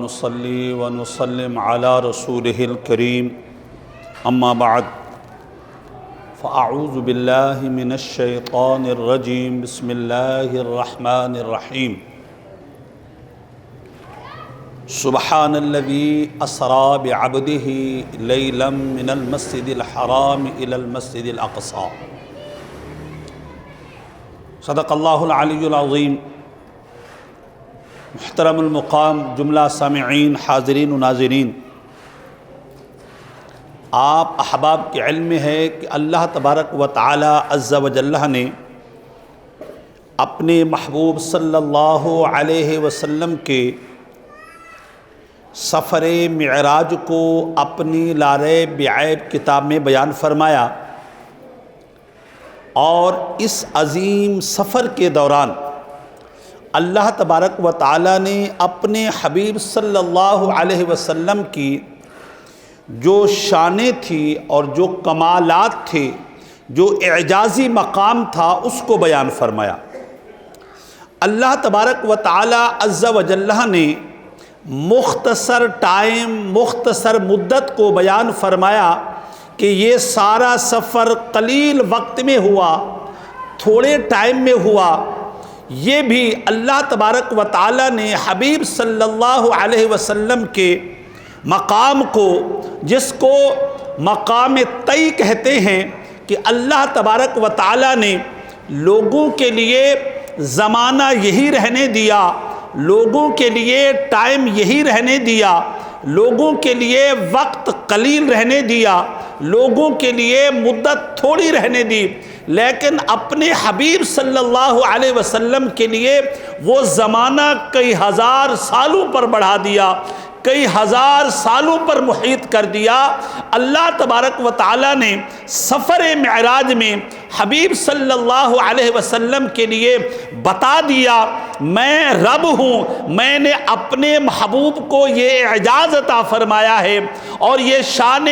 نصلي ونسلم على رسوله الكريم أما بعد فأعوذ بالله من الشيطان الرجيم بسم الله الرحمن الرحيم سبحان الذي أسرى بعبده ليلا من المسجد الحرام إلى المسجد الأقصى صدق اللہ العلی العظیم۔ محترم المقام جملہ سامعین، حاضرین و ناظرین، آپ احباب کے علم میں ہے کہ اللہ تبارک و تعالی عز و جل نے اپنے محبوب صلی اللہ علیہ وسلم کے سفر معراج کو اپنی لا ریب بعیب کتاب میں بیان فرمایا، اور اس عظیم سفر کے دوران اللہ تبارک و تعالی نے اپنے حبیب صلی اللہ علیہ وسلم کی جو شانیں تھی اور جو کمالات تھے، جو اعجازی مقام تھا، اس کو بیان فرمایا۔ اللہ تبارک و تعالی عز و جل نے مختصر ٹائم، مختصر مدت کو بیان فرمایا کہ یہ سارا سفر قلیل وقت میں ہوا، تھوڑے ٹائم میں ہوا۔ یہ بھی اللہ تبارک و تعالی نے حبیب صلی اللہ علیہ وسلم کے مقام کو، جس کو مقام طی کہتے ہیں، کہ اللہ تبارک و تعالی نے لوگوں کے لیے زمانہ یہی رہنے دیا، لوگوں کے لیے ٹائم یہی رہنے دیا، لوگوں کے لیے وقت قلیل رہنے دیا، لوگوں کے لیے مدت تھوڑی رہنے دی، لیکن اپنے حبیب صلی اللہ علیہ وسلم کے لیے وہ زمانہ کئی ہزار سالوں پر بڑھا دیا، کئی ہزار سالوں پر محیط کر دیا۔ اللہ تبارک و تعالی نے سفر معراج میں حبیب صلی اللہ علیہ وسلم کے لیے بتا دیا، میں رب ہوں، میں نے اپنے محبوب کو یہ اعجاز عطا فرمایا ہے اور یہ شان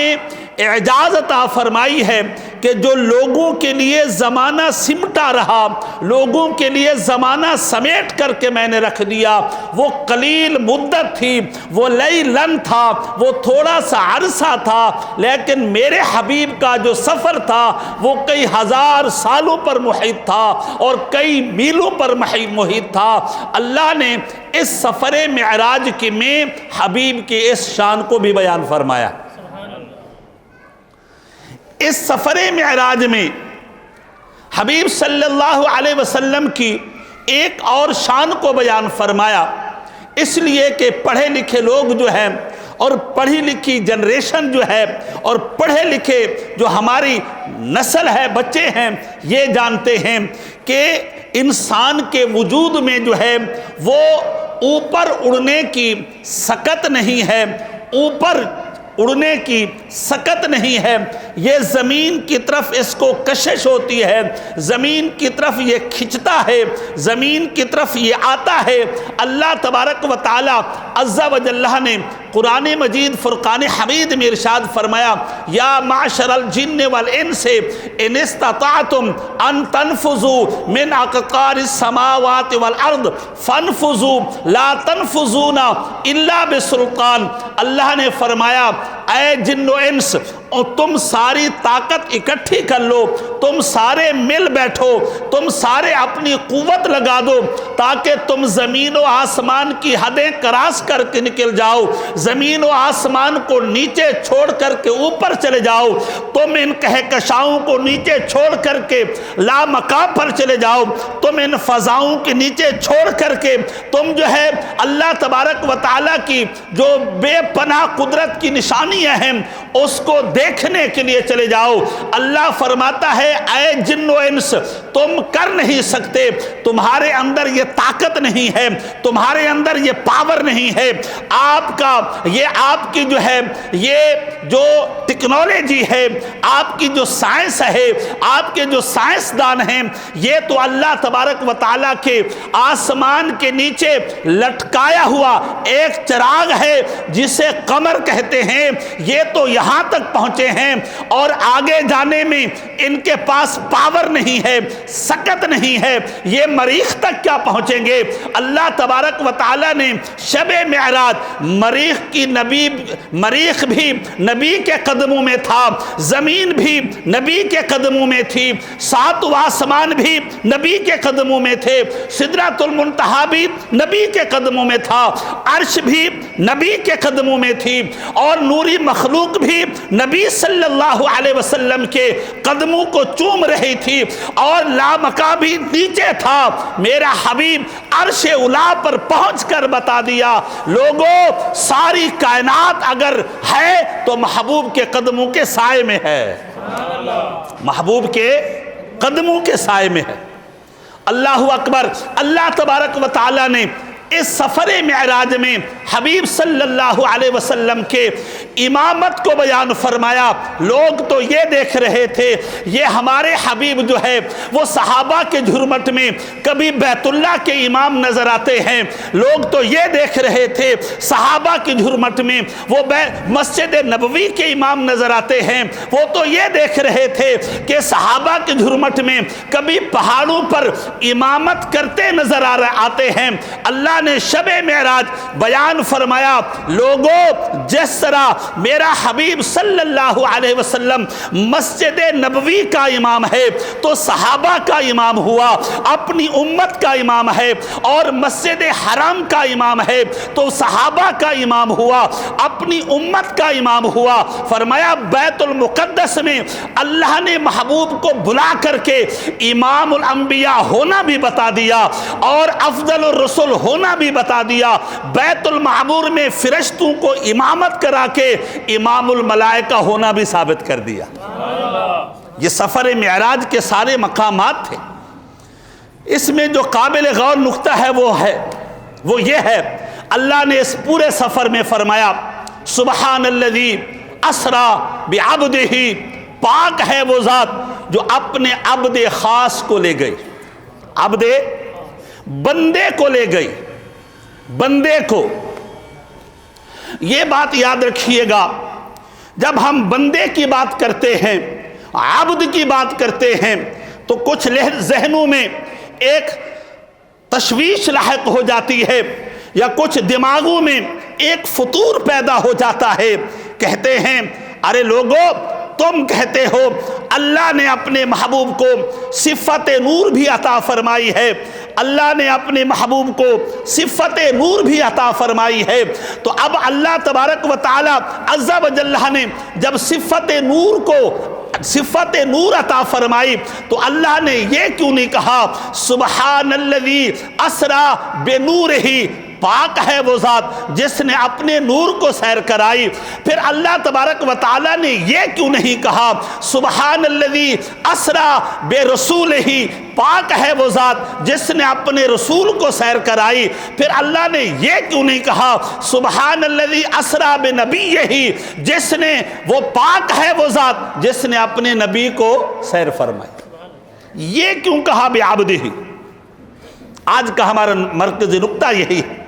اعجاز عطا فرمائی ہے کہ جو لوگوں کے لیے زمانہ سمٹا رہا، لوگوں کے لیے زمانہ سمیٹ کر کے میں نے رکھ دیا، وہ قلیل مدت تھی، وہ لیلن تھا، وہ تھوڑا سا عرصہ تھا، لیکن میرے حبیب کا جو سفر تھا وہ کئی ہزار سالوں پر محیط تھا اور کئی میلوں پر محیط تھا۔ اللہ نے اس سفر معراج کے میں حبیب کے اس شان کو بھی بیان فرمایا۔ اس سفر معراج میں حبیب صلی اللہ علیہ وسلم کی ایک اور شان کو بیان فرمایا، اس لیے کہ پڑھے لکھے لوگ جو ہیں اور پڑھی لکھی جنریشن جو ہے اور پڑھے لکھے جو ہماری نسل ہے، بچے ہیں، یہ جانتے ہیں کہ انسان کے وجود میں جو ہے وہ اوپر اڑنے کی سکت نہیں ہے، اوپر اڑنے کی سکت نہیں ہے، یہ زمین کی طرف اس کو کشش ہوتی ہے، زمین کی طرف یہ کھنچتا ہے، زمین کی طرف یہ آتا ہے۔ اللہ تبارک و تعالی عز و جل نے قرآن مجید فرقان حمید میں ارشاد فرمایا، یا معشر الجن والانس ان استطعتم ان تنفذوا من اقطار السماوات والارض فانفذوا لا تنفذون الا بسلطان۔ اللہ نے فرمایا، اے جن و انس، اور تم ساری طاقت اکٹھی کر لو، تم سارے مل بیٹھو، تم سارے اپنی قوت لگا دو تاکہ تم زمین و آسمان کی حدیں کراس کر کے نکل جاؤ، زمین و آسمان کو نیچے چھوڑ کر کے اوپر چلے جاؤ، تم ان کہکشاؤں کو نیچے چھوڑ کر کے لامکان پر چلے جاؤ، تم ان فضاؤں کے نیچے چھوڑ کر کے تم جو ہے اللہ تبارک و تعالیٰ کی جو بے پناہ قدرت کی نشانیاں ہیں اس کو دیکھنے کے لیے چلے جاؤ۔ اللہ فرماتا ہے، اے جن و انس، تم کر نہیں سکتے، تمہارے اندر یہ طاقت نہیں ہے، تمہارے اندر یہ پاور نہیں ہے، آپ کا یہ آپ کی جو ہے یہ جو ٹیکنالوجی ہے، آپ کی جو سائنس ہے، آپ کے جو سائنسدان ہیں، یہ تو اللہ تبارک و تعالیٰ کے آسمان کے نیچے لٹکایا ہوا ایک چراغ ہے جسے قمر کہتے ہیں، یہ تو یہاں تک پہنچے ہیں اور آگے جانے میں ان کے پاس پاور نہیں ہے، سکت نہیں ہے، یہ مریخ تک کیا پہنچیں گے؟ اللہ تبارک و تعالیٰ نے شب معراج مریخ بھی نبی کے قدموں میں تھا، زمین بھی نبی کے قدموں میں تھی، ساتوں آسمان بھی نبی کے قدموں میں تھے، سدرۃ المنتہا بھی نبی کے قدموں میں تھا، عرش بھی نبی کے قدموں میں تھی، اور نوری مخلوق بھی نبی صلی اللہ علیہ وسلم کے قدموں کو چوم رہی تھی، اور لامکہ بھی نیچے تھا۔ میرا حبیب عرش اولا پر پہنچ کر بتا دیا، لوگوں ساری کائنات اگر ہے تو محبوب کے قدموں کے سائے میں ہے، محبوب کے قدموں کے سائے میں ہے۔ اللہ اکبر۔ اللہ تبارک و تعالیٰ نے اس سفر معراج میں حبیب صلی اللہ علیہ وسلم کے امامت کو بیان فرمایا۔ لوگ تو یہ دیکھ رہے تھے یہ ہمارے حبیب جو ہے وہ صحابہ کے جھرمٹ میں کبھی بیت اللہ کے امام نظر آتے ہیں، لوگ تو یہ دیکھ رہے تھے صحابہ کے جھرمٹ میں وہ مسجد نبوی کے امام نظر آتے ہیں، وہ تو یہ دیکھ رہے تھے کہ صحابہ کے جھرمٹ میں کبھی پہاڑوں پر امامت کرتے نظر آتے ہیں۔ اللہ نے شب معراج بیان فرمایا، لوگوں جس طرح میرا حبیب صلی اللہ علیہ وسلم مسجد نبوی کا امام ہے تو صحابہ کا امام ہوا، اپنی امت کا امام ہے، اور مسجد حرام کا امام ہے تو صحابہ کا امام ہوا، اپنی امت کا امام ہوا۔ فرمایا بیت المقدس میں اللہ نے محبوب کو بلا کر کے امام الانبیاء ہونا بھی بتا دیا اور افضل الرسل ہونا بھی بتا دیا۔ بیت المعمور میں فرشتوں کو امامت کرا کے امام الملائکہ ہونا بھی ثابت کر دیا۔ یہ سفر معراج کے سارے مقامات تھے۔ اس میں جو قابل غور نقطہ ہے وہ یہ ہے، اللہ نے اس پورے سفر میں فرمایا سبحان الذی اسرا بعبدہ، پاک ہے وہ ذات جو اپنے عبد خاص کو لے گئی، عبد بندے کو لے گئی، بندے کو۔ یہ بات یاد رکھیے گا، جب ہم بندے کی بات کرتے ہیں، عبد کی بات کرتے ہیں تو کچھ ذہنوں میں ایک تشویش لاحق ہو جاتی ہے یا کچھ دماغوں میں ایک فطور پیدا ہو جاتا ہے۔ کہتے ہیں ارے لوگوں تم کہتے ہو اللہ نے اپنے محبوب کو صفت نور بھی عطا فرمائی ہے، اللہ نے اپنے محبوب کو صفت نور بھی عطا فرمائی ہے، تو اب اللہ تبارک و تعالی عز و جل نے جب صفت نور عطا فرمائی تو اللہ نے یہ کیوں نہیں کہا سبحان الذی اسرا بنورہ، پاک ہے وہ ذات جس نے اپنے نور کو سیر کرائی۔ پھر اللہ تبارک و تعالی نے یہ کیوں نہیں کہا سبحان الذی اسرا برسولہ، پاک ہے وہ ذات جس نے اپنے رسول کو سیر کرائی۔ پھر اللہ نے یہ کیوں نہیں کہا سبحان الذی اسرا بنبیہ، جس نے وہ پاک ہے وہ ذات جس نے اپنے نبی کو سیر فرمائی۔ یہ کیوں کہا بعبدہ؟ آج کا ہمارا مرکزی نقطہ یہی ہے،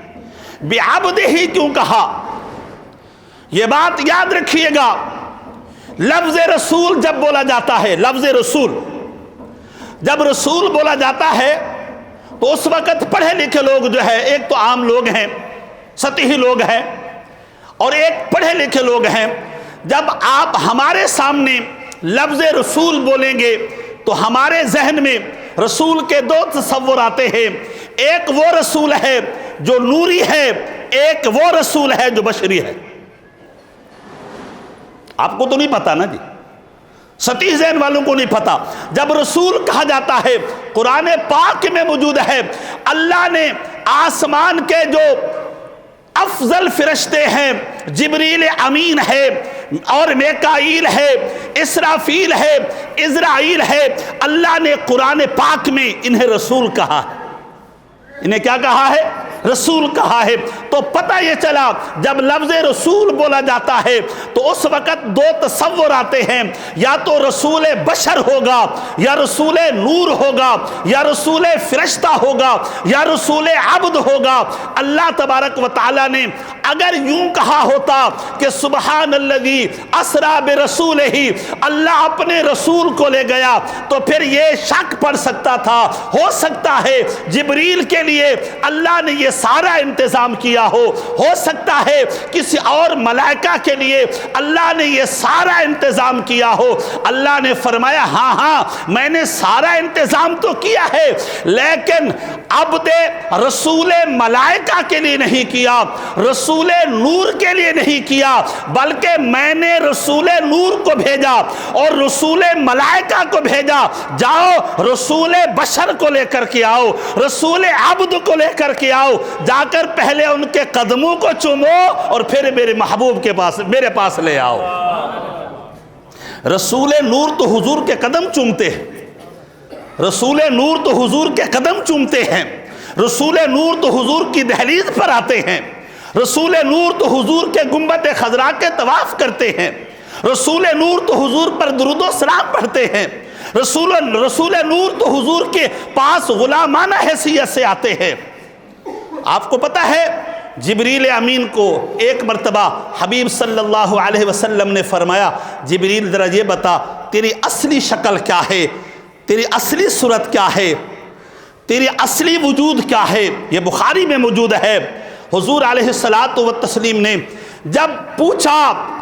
بعبدہ کیوں کہا؟ یہ بات یاد رکھیے گا، لفظ رسول جب بولا جاتا ہے، لفظ رسول جب رسول بولا جاتا ہے تو اس وقت پڑھے لکھے لوگ جو ہے، ایک تو عام لوگ ہیں، سطحی لوگ ہیں، اور ایک پڑھے لکھے لوگ ہیں۔ جب آپ ہمارے سامنے لفظ رسول بولیں گے تو ہمارے ذہن میں رسول کے دو تصور آتے ہیں، ایک وہ رسول ہے جو نوری ہے، ایک وہ رسول ہے جو بشری ہے۔ آپ کو تو نہیں پتا نا جی، سطحی ذہن والوں کو نہیں پتا۔ جب رسول کہا جاتا ہے قرآن پاک میں موجود ہے، اللہ نے آسمان کے جو افضل فرشتے ہیں، جبریل امین ہے اور میکائیل ہے، اسرافیل ہے، عزرائیل ہے، اللہ نے قرآن پاک میں انہیں رسول کہا ہے۔ انہیں کیا کہا ہے؟ رسول کہا ہے۔ تو پتہ یہ چلا جب لفظ رسول بولا جاتا ہے تو اس وقت دو تصور آتے ہیں، یا تو رسول بشر ہوگا، یا رسول نور ہوگا، یا رسول فرشتہ ہوگا، یا رسول عبد ہوگا۔ اللہ تبارک و تعالیٰ نے اگر یوں کہا ہوتا کہ سبحان الذی اسریٰ برسولہ، اللہ اپنے رسول کو لے گیا، تو پھر یہ شک پڑ سکتا تھا، ہو سکتا ہے جبریل کے لیے اللہ نے یہ سارا انتظام کیا ہو سکتا ہے کسی اور ملائکہ کے لیے اللہ نے یہ سارا انتظام کیا ہو۔ اللہ نے فرمایا ہاں میں نے سارا انتظام تو کیا ہے، لیکن عبد رسول ملائکہ کے لیے نہیں کیا، رسول نور کے لیے نہیں کیا، بلکہ میں نے رسول نور کو بھیجا اور رسول ملائکہ کو بھیجا، جاؤ رسول بشر کو لے کر کے آؤ، رسول عبد کو لے کر کے آؤ، جا کر پہلے ان کے قدموں کو چومو اور پھر میرے محبوب کے پاس میرے پاس لے آؤ۔ رسول نور تو حضور کے قدم چومتے ہیں، رسول نور تو حضور کے قدم چومتے ہیں، رسول نور تو حضور کی دہلیز پر آتے ہیں، رسول نور تو حضور کے گنبد خضرا کے طواف کرتے ہیں، رسول نور تو حضور پر درود و سلام پڑھتے ہیں، رسول نور تو حضور کے پاس غلامانہ حیثیت سے آتے ہیں۔ آپ کو پتہ ہے جبریل امین کو ایک مرتبہ حبیب صلی اللہ علیہ وسلم نے فرمایا جبریل ذرا یہ بتا تیری اصلی شکل کیا ہے، تیری اصلی صورت کیا ہے، تیری اصلی وجود کیا ہے؟ یہ بخاری میں موجود ہے۔ حضور علیہ السلام نے جب پوچھا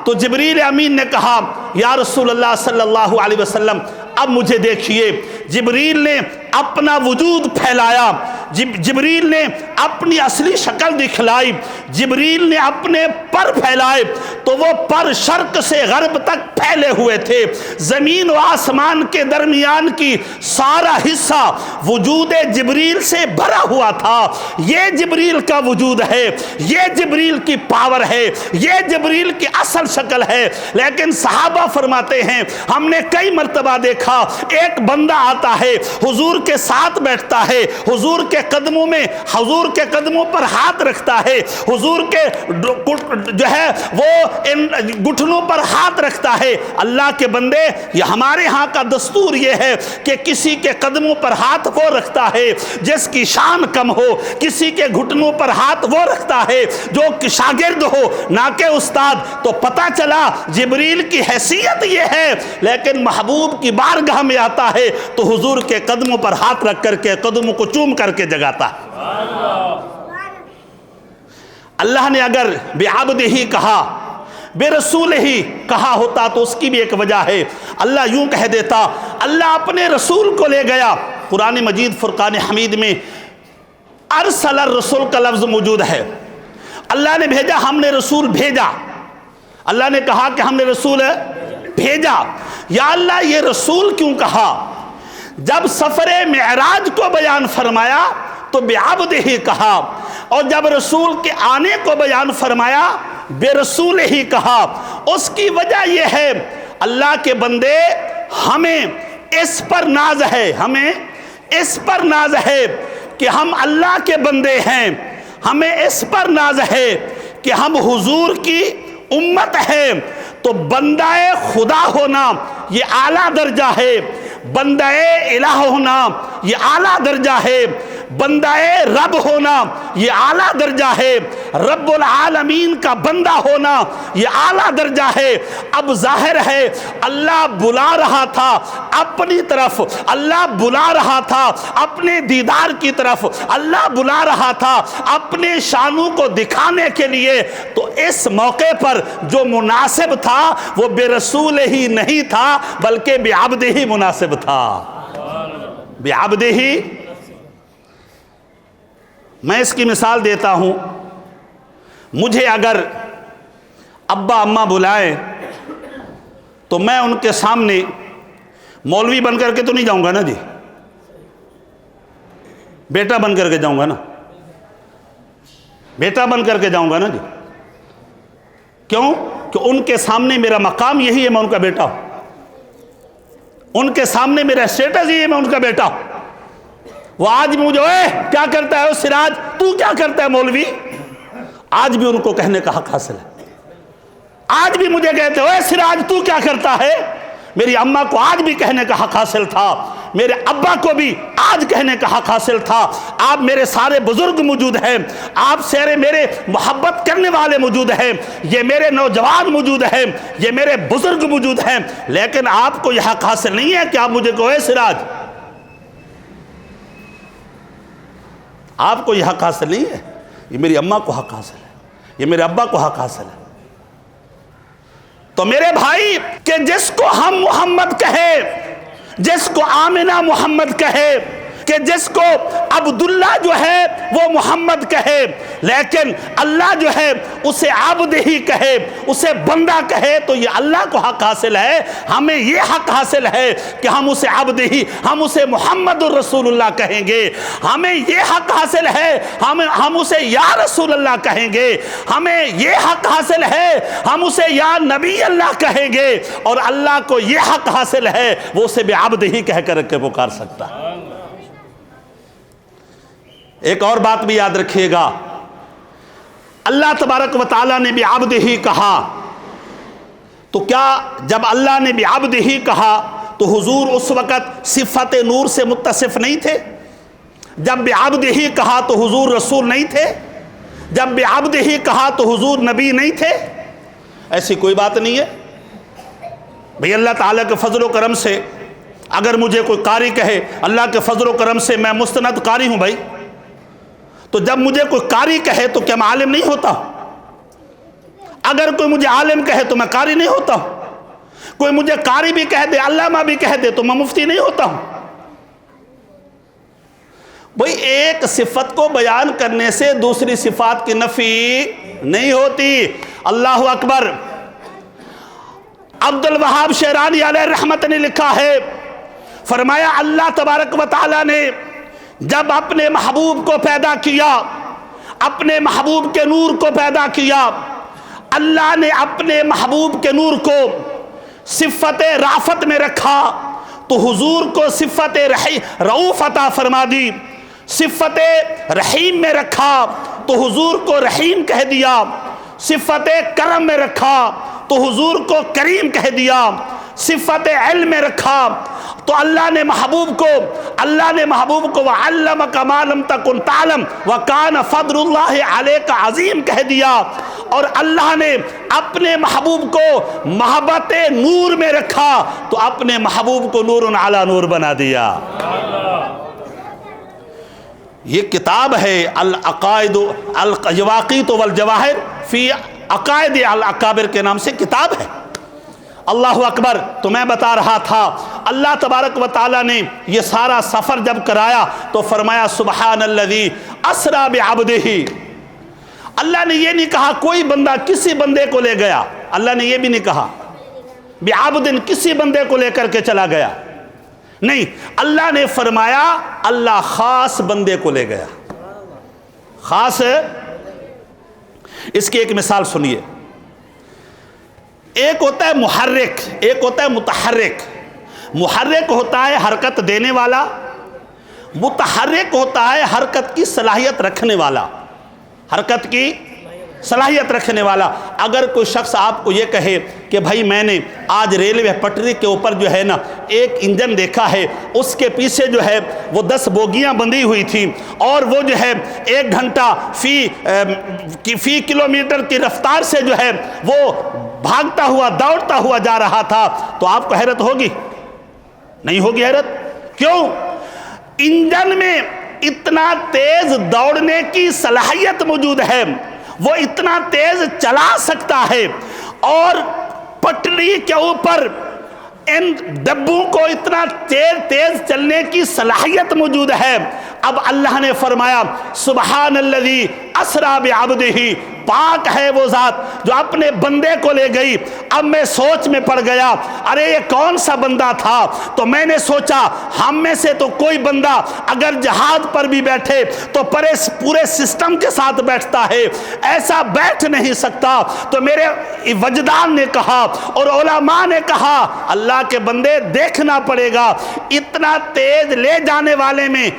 تو جبریل امین نے کہا یا رسول اللہ صلی اللہ علیہ وسلم اب مجھے دیکھیے۔ جبریل نے اپنا وجود پھیلایا، جبریل نے اپنی اصلی شکل دکھلائی، جبریل نے اپنے پر پھیلائے تو وہ پر شرق سے غرب تک پھیلے ہوئے تھے، زمین و آسمان کے درمیان کی سارا حصہ وجود جبریل سے بھرا ہوا تھا۔ یہ جبریل کا وجود ہے، یہ جبریل کی پاور ہے، یہ جبریل کی اصل شکل ہے۔ لیکن صحابہ فرماتے ہیں ہم نے کئی مرتبہ دیکھا ایک بندہ آتا ہے، حضور کے ساتھ بیٹھتا ہے، حضور کے قدموں میں حضور کے قدموں پر ہاتھ رکھتا ہے، حضور کے جو ہے وہ گھٹنوں پر ہاتھ رکھتا ہے۔ اللہ کے بندے یہ ہمارے ہاں کا دستور یہ ہے کہ کسی کے قدموں پر ہاتھ وہ رکھتا ہے جس کی شان کم ہو، کسی کے گھٹنوں پر ہاتھ وہ رکھتا ہے جو شاگرد ہو نہ کہ استاد۔ تو پتہ چلا جبریل کی حیثیت یہ ہے، لیکن محبوب کی بارگاہ میں آتا ہے تو حضور کے قدموں پر ہاتھ رکھ کر کے قدموں کو چوم کر کے جگاتا ہے۔ اللہ نے اگر بعبدہ کہا برسولہ کہا ہوتا تو اس کی بھی ایک وجہ ہے۔ اللہ یوں کہہ دیتا، اللہ اپنے رسول کو لے گیا۔ قرآن مجید فرقان حمید میں ارسل الرسول کا لفظ موجود ہے۔ اللہ نے بھیجا، ہم نے رسول بھیجا۔ اللہ نے کہا کہ ہم نے رسول بھیجا۔ یا اللہ یہ رسول کیوں کہا؟ جب سفر معراج کو بیان فرمایا تو بعبدہ کہا، اور جب رسول کے آنے کو بیان فرمایا برسولہ ہی کہا۔ اس کی وجہ یہ ہے اللہ کے بندے ہمیں اس پر ناز ہے، ہمیں اس پر ناز ہے کہ ہم اللہ کے بندے ہیں، ہمیں اس پر ناز ہے کہ ہم حضور کی امت ہیں۔ تو بندہ خدا ہونا یہ اعلیٰ درجہ ہے، بندہ الہ ہونا یہ اعلیٰ درجہ ہے، بندہ رب ہونا یہ اعلیٰ درجہ ہے، رب العالمین کا بندہ ہونا یہ اعلیٰ درجہ ہے۔ اب ظاہر ہے اللہ بلا رہا تھا اپنی طرف، اللہ بلا رہا تھا اپنے دیدار کی طرف، اللہ بلا رہا تھا اپنے شانوں کو دکھانے کے لیے۔ تو اس موقع پر جو مناسب تھا وہ برسول ہی نہیں تھا بلکہ بعبدہ ہی مناسب تھا، بعبدہ ہی۔ میں اس کی مثال دیتا ہوں، مجھے اگر ابا اماں بلائیں تو میں ان کے سامنے مولوی بن کر کے تو نہیں جاؤں گا نا جی، بیٹا بن کر کے جاؤں گا نا، بیٹا بن کر کے جاؤں گا نا جی۔ کیوں؟ کہ ان کے سامنے میرا مقام یہی ہے، میں ان کا بیٹا ہوں، ان کے سامنے میرا اسٹیٹس یہی ہے، میں ان کا بیٹا ہوں۔ وہ آج مجھے کیا کرتا ہے سراج، تو کیا کرتا ہے مولوی، آج بھی ان کو کہنے کا حق حاصل ہے. آج بھی مجھے کہتے اے سراج تو کیا کرتا ہے. میری اماں کو آج بھی کہنے کا حق حاصل تھا, میرے ابا کو بھی آج کہنے کا حق حاصل تھا. آپ میرے سارے بزرگ موجود ہیں, آپ سارے میرے محبت کرنے والے موجود ہیں, یہ میرے نوجوان موجود ہیں, یہ میرے بزرگ موجود ہیں, لیکن آپ کو یہ حق حاصل نہیں ہے کہ آپ مجھے کہو اے سراج. آپ کو یہ حق حاصل نہیں ہے. یہ میری اماں کو حق حاصل ہے, یہ میرے ابا کو حق حاصل ہے. تو میرے بھائی, کہ جس کو ہم محمد کہے, جس کو آمنہ محمد کہے, کہ جس کو عبداللہ جو ہے وہ محمد کہے, لیکن اللہ جو ہے اسے عبد ہی کہے, اسے بندہ کہے, تو یہ اللہ کو حق حاصل ہے. ہمیں یہ حق حاصل ہے کہ ہم اسے عبد ہی, ہم اسے محمد الرسول اللہ کہیں گے. ہمیں یہ حق حاصل ہے ہم اسے یا رسول اللہ کہیں گے. ہمیں یہ حق حاصل ہے ہم اسے یا نبی اللہ کہیں گے. اور اللہ کو یہ حق حاصل ہے وہ اسے بھی عبد ہی کہہ کر کے پکار سکتا ہے. ایک اور بات بھی یاد رکھیے گا, اللہ تبارک و تعالیٰ نے بھی عبد ہی کہا, تو کیا جب اللہ نے بھی عبد ہی کہا تو حضور اس وقت صفت نور سے متصف نہیں تھے؟ جب بھی عبد ہی کہا تو حضور رسول نہیں تھے؟ جب بھی عبد ہی کہا تو حضور نبی نہیں تھے؟ ایسی کوئی بات نہیں ہے بھئی. اللہ تعالیٰ کے فضل و کرم سے اگر مجھے کوئی قاری کہے, اللہ کے فضل و کرم سے میں مستند قاری ہوں بھائی, تو جب مجھے کوئی قاری کہے تو کیا میں عالم نہیں ہوتا؟ اگر کوئی مجھے عالم کہے تو میں قاری نہیں ہوتا؟ کوئی مجھے قاری بھی کہہ دے, علامہ بھی کہہ دے, تو میں مفتی نہیں ہوتا ہوں؟ بھئی ایک صفت کو بیان کرنے سے دوسری صفات کی نفی نہیں ہوتی. اللہ اکبر. عبد الوہاب شیرانی علیہ رحمت نے لکھا ہے, فرمایا اللہ تبارک و تعالیٰ نے جب اپنے محبوب کو پیدا کیا, اپنے محبوب کے نور کو پیدا کیا, اللہ نے اپنے محبوب کے نور کو صفت رافت میں رکھا تو حضور کو صفت رعوف عطا فرما دی. صفت رحیم میں رکھا تو حضور کو رحیم کہہ دیا. صفت کرم میں رکھا تو حضور کو کریم کہہ دیا. صفت علم میں رکھا تو اللہ نے محبوب کو وَعَلَّمَكَ مَا لَمْ تَكُنْ تَعْلَمْ وَكَانَ فَضْلُ اللَّهِ عَلَيْكَ عَظِيمٌ کہہ دیا. اور اللہ نے اپنے محبوب کو محبت نور میں رکھا تو اپنے محبوب کو نور علی نور بنا دیا. یہ کتاب ہے العقائد الجواقیت والجواہر فی عقائد الاکابر کے نام سے کتاب ہے. اللہ اکبر. تو میں بتا رہا تھا اللہ تبارک و تعالیٰ نے یہ سارا سفر جب کرایا تو فرمایا سبحان الذی اسری بعبدہ. اللہ نے یہ نہیں کہا کوئی بندہ کسی بندے کو لے گیا, اللہ نے یہ بھی نہیں کہا بعبد کسی بندے کو لے کر کے چلا گیا, نہیں, اللہ نے فرمایا اللہ خاص بندے کو لے گیا. خاص. اس کی ایک مثال سنیے. ایک ہوتا ہے محرک, ایک ہوتا ہے متحرک. محرک ہوتا ہے حرکت دینے والا, متحرک ہوتا ہے حرکت کی صلاحیت رکھنے والا. حرکت کی صلاحیت رکھنے والا. اگر کوئی شخص آپ کو یہ کہے کہ بھائی میں نے آج ریلوے پٹری کے اوپر جو ہے نا ایک انجن دیکھا ہے, اس کے پیچھے جو ہے وہ 10 بوگیاں بندھی ہوئی تھیں اور وہ جو ہے 1 گھنٹہ فی کلومیٹر کی رفتار سے جو ہے وہ بھاگتا ہوا دوڑتا ہوا جا رہا تھا, تو آپ کو حیرت ہوگی؟ نہیں ہوگی حیرت. کیوں؟ انجن میں اتنا تیز دوڑنے کی صلاحیت موجود ہے, وہ اتنا تیز چلا سکتا ہے, اور پٹری کے اوپر ان ڈبوں کو اتنا تیز چلنے کی صلاحیت موجود ہے. اب اللہ نے فرمایا سبحان الذی اسری بعبدہ, پاک ہے وہ ذات جو اپنے بندے کو لے گئی. اب میں سوچ میں پڑ گیا, ارے یہ کون سا بندہ تھا؟ تو میں نے سوچا ہم میں سے تو کوئی بندہ اگر جہاد پر بھی بیٹھے تو پورے سسٹم کے ساتھ بیٹھتا ہے, ایسا بیٹھ نہیں سکتا. تو میرے وجدان نے کہا اور علماء نے کہا اللہ کے بندے دیکھنا پڑے گا, اتنا تیز لے جانے والے میں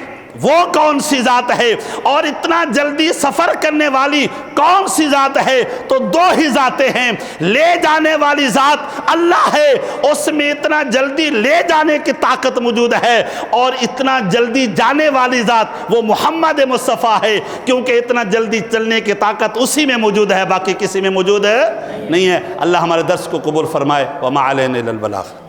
وہ کون سی ذات ہے، اور اتنا جلدی سفر کرنے والی کون سی ذات ہے؟ تو دو ہی ذاتیں ہیں۔ لے جانے والی ذات اللہ ہے، اس میں اتنا جلدی لے جانے کی طاقت موجود ہے، اور اتنا جلدی جانے والی ذات وہ محمد مصطفیٰ ہے، کیونکہ اتنا جلدی چلنے کی طاقت اسی میں موجود ہے، باقی کسی میں موجود نہیں ہے۔ اللہ ہمارے درس کو قبول فرمائے۔ وما علینا الا البلاغ۔